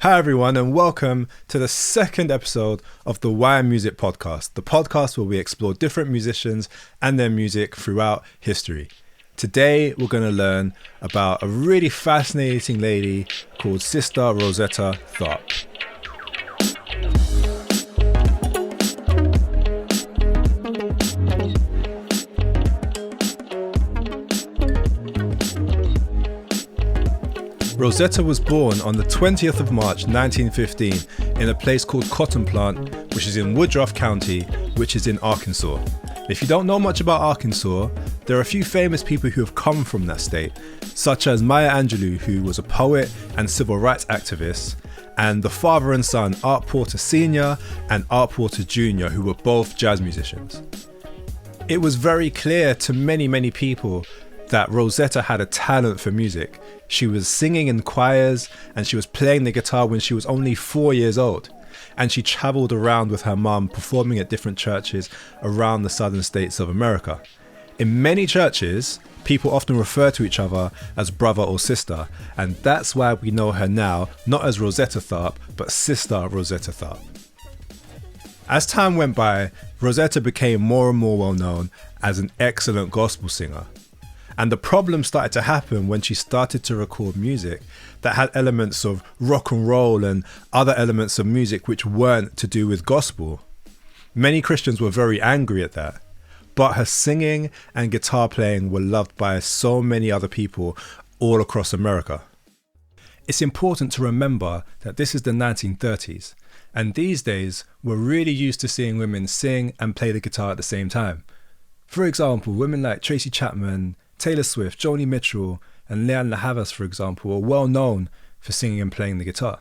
Hi everyone, and welcome to the second episode of the Why Music podcast, the podcast where we explore different musicians and their music throughout history. Today we're going to learn about a really fascinating lady called Sister Rosetta Tharpe. Rosetta was born on the 20th of March 1915 in a place called Cotton Plant, which is in Woodruff County, which is in Arkansas. If you don't know much about Arkansas, there are a few famous people who have come from that state, such as Maya Angelou, who was a poet and civil rights activist, and the father and son, Art Porter Sr. and Art Porter Jr., who were both jazz musicians. It was very clear to many people that Rosetta had a talent for music. She was singing in choirs and she was playing the guitar when she was only 4 years old. And she traveled around with her mum performing at different churches around the southern states of America. In many churches, people often refer to each other as brother or sister, and that's why we know her now not as Rosetta Tharpe, but Sister Rosetta Tharpe. As time went by, Rosetta became more and more well known as an excellent gospel singer. And the problem started to happen when she started to record music that had elements of rock and roll and other elements of music which weren't to do with gospel. Many Christians were very angry at that, but her singing and guitar playing were loved by so many other people all across America. It's important to remember that this is the 1930s, and these days we're really used to seeing women sing and play the guitar at the same time. For example, women like Tracy Chapman, Taylor Swift, Joni Mitchell and Leanne LaHavas, for example, are well known for singing and playing the guitar.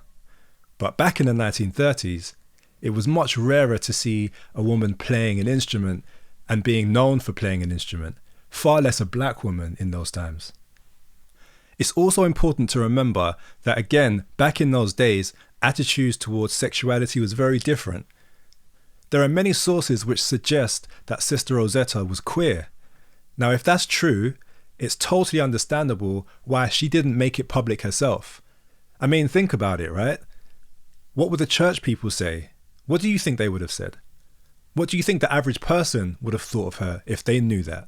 But back in the 1930s, it was much rarer to see a woman playing an instrument and being known for playing an instrument, far less a black woman in those times. It's also important to remember that, again, back in those days, attitudes towards sexuality was very different. There are many sources which suggest that Sister Rosetta was queer. Now, if that's true, it's totally understandable why she didn't make it public herself. I mean, think about it, right? What would the church people say? What do you think they would have said? What do you think the average person would have thought of her if they knew that?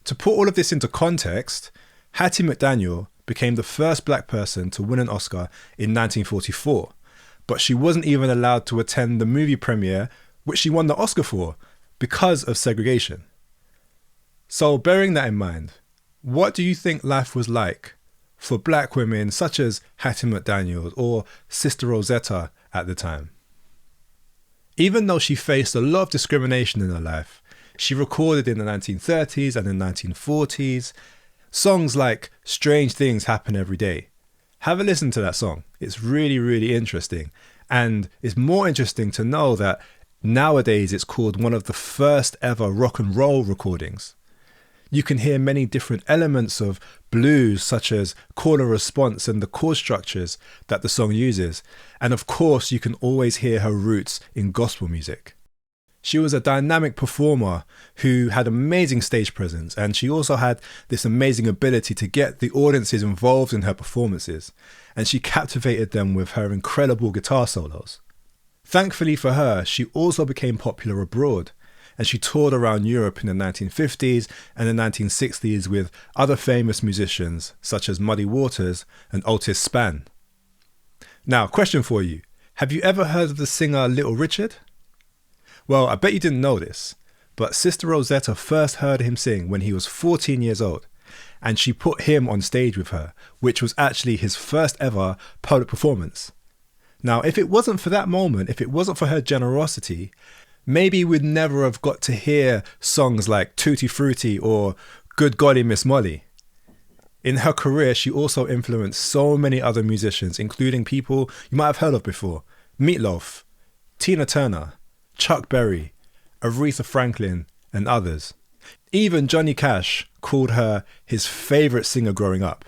To put all of this into context, Hattie McDaniel became the first black person to win an Oscar in 1944, but she wasn't even allowed to attend the movie premiere which she won the Oscar for because of segregation. So bearing that in mind, what do you think life was like for black women such as Hattie McDaniel or Sister Rosetta at the time? Even though she faced a lot of discrimination in her life, she recorded in the 1930s and the 1940s songs like Strange Things Happen Every Day. Have a listen to that song. It's really interesting. And it's more interesting to know that nowadays it's called one of the first ever rock and roll recordings. You can hear many different elements of blues, such as call and response and the chord structures that the song uses. And of course, you can always hear her roots in gospel music. She was a dynamic performer who had amazing stage presence, and she also had this amazing ability to get the audiences involved in her performances, and she captivated them with her incredible guitar solos. Thankfully for her, she also became popular abroad, and she toured around Europe in the 1950s and the 1960s with other famous musicians such as Muddy Waters and Otis Spann. Now, question for you. Have you ever heard of the singer Little Richard? Well, I bet you didn't know this, but Sister Rosetta first heard him sing when he was 14 years old, and she put him on stage with her, which was actually his first ever public performance. Now, if it wasn't for that moment, if it wasn't for her generosity, maybe we'd never have got to hear songs like Tutti Frutti or Good Golly Miss Molly. In her career, she also influenced so many other musicians, including people you might have heard of before. Meatloaf, Tina Turner, Chuck Berry, Aretha Franklin, and others. Even Johnny Cash called her his favourite singer growing up.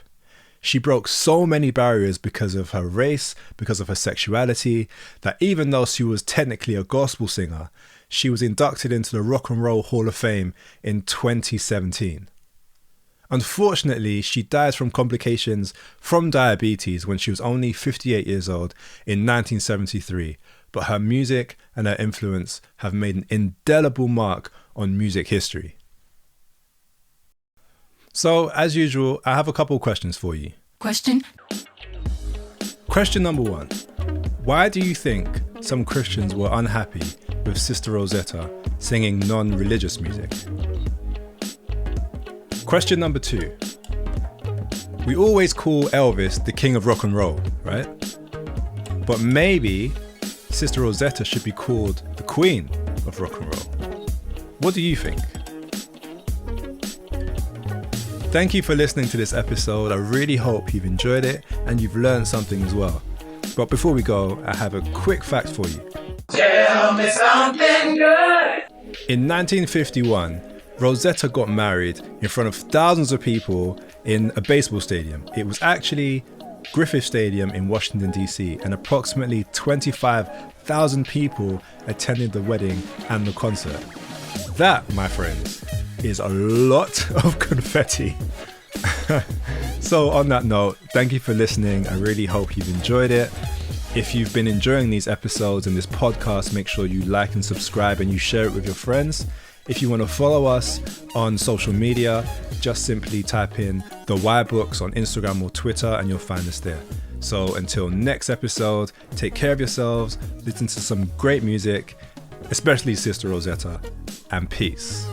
She broke so many barriers because of her race, because of her sexuality, that even though she was technically a gospel singer, she was inducted into the Rock and Roll Hall of Fame in 2017. Unfortunately, she died from complications from diabetes when she was only 58 years old in 1973, but her music and her influence have made an indelible mark on music history. So, as usual, I have a couple questions for you. Question number 1. Why do you think some Christians were unhappy with Sister Rosetta singing non-religious music? Question number 2. We always call Elvis the king of rock and roll, right? But maybe Sister Rosetta should be called the queen of rock and roll. What do you think? Thank you for listening to this episode. I really hope you've enjoyed it and you've learned something as well. But before we go, I have a quick fact for you. Tell me something good. In 1951, Rosetta got married in front of thousands of people in a baseball stadium. It was actually Griffith Stadium in Washington, D.C., and approximately 25,000 people attended the wedding and the concert. That, my friends, is a lot of confetti. So on that note, thank you for listening. I really hope you've enjoyed it. If you've been enjoying these episodes and this podcast, make sure you like and subscribe and you share it with your friends. If you want to follow us on social media, just simply type in The Why Books on Instagram or Twitter and you'll find us there. So until next episode, take care of yourselves, listen to some great music, especially Sister Rosetta, and peace.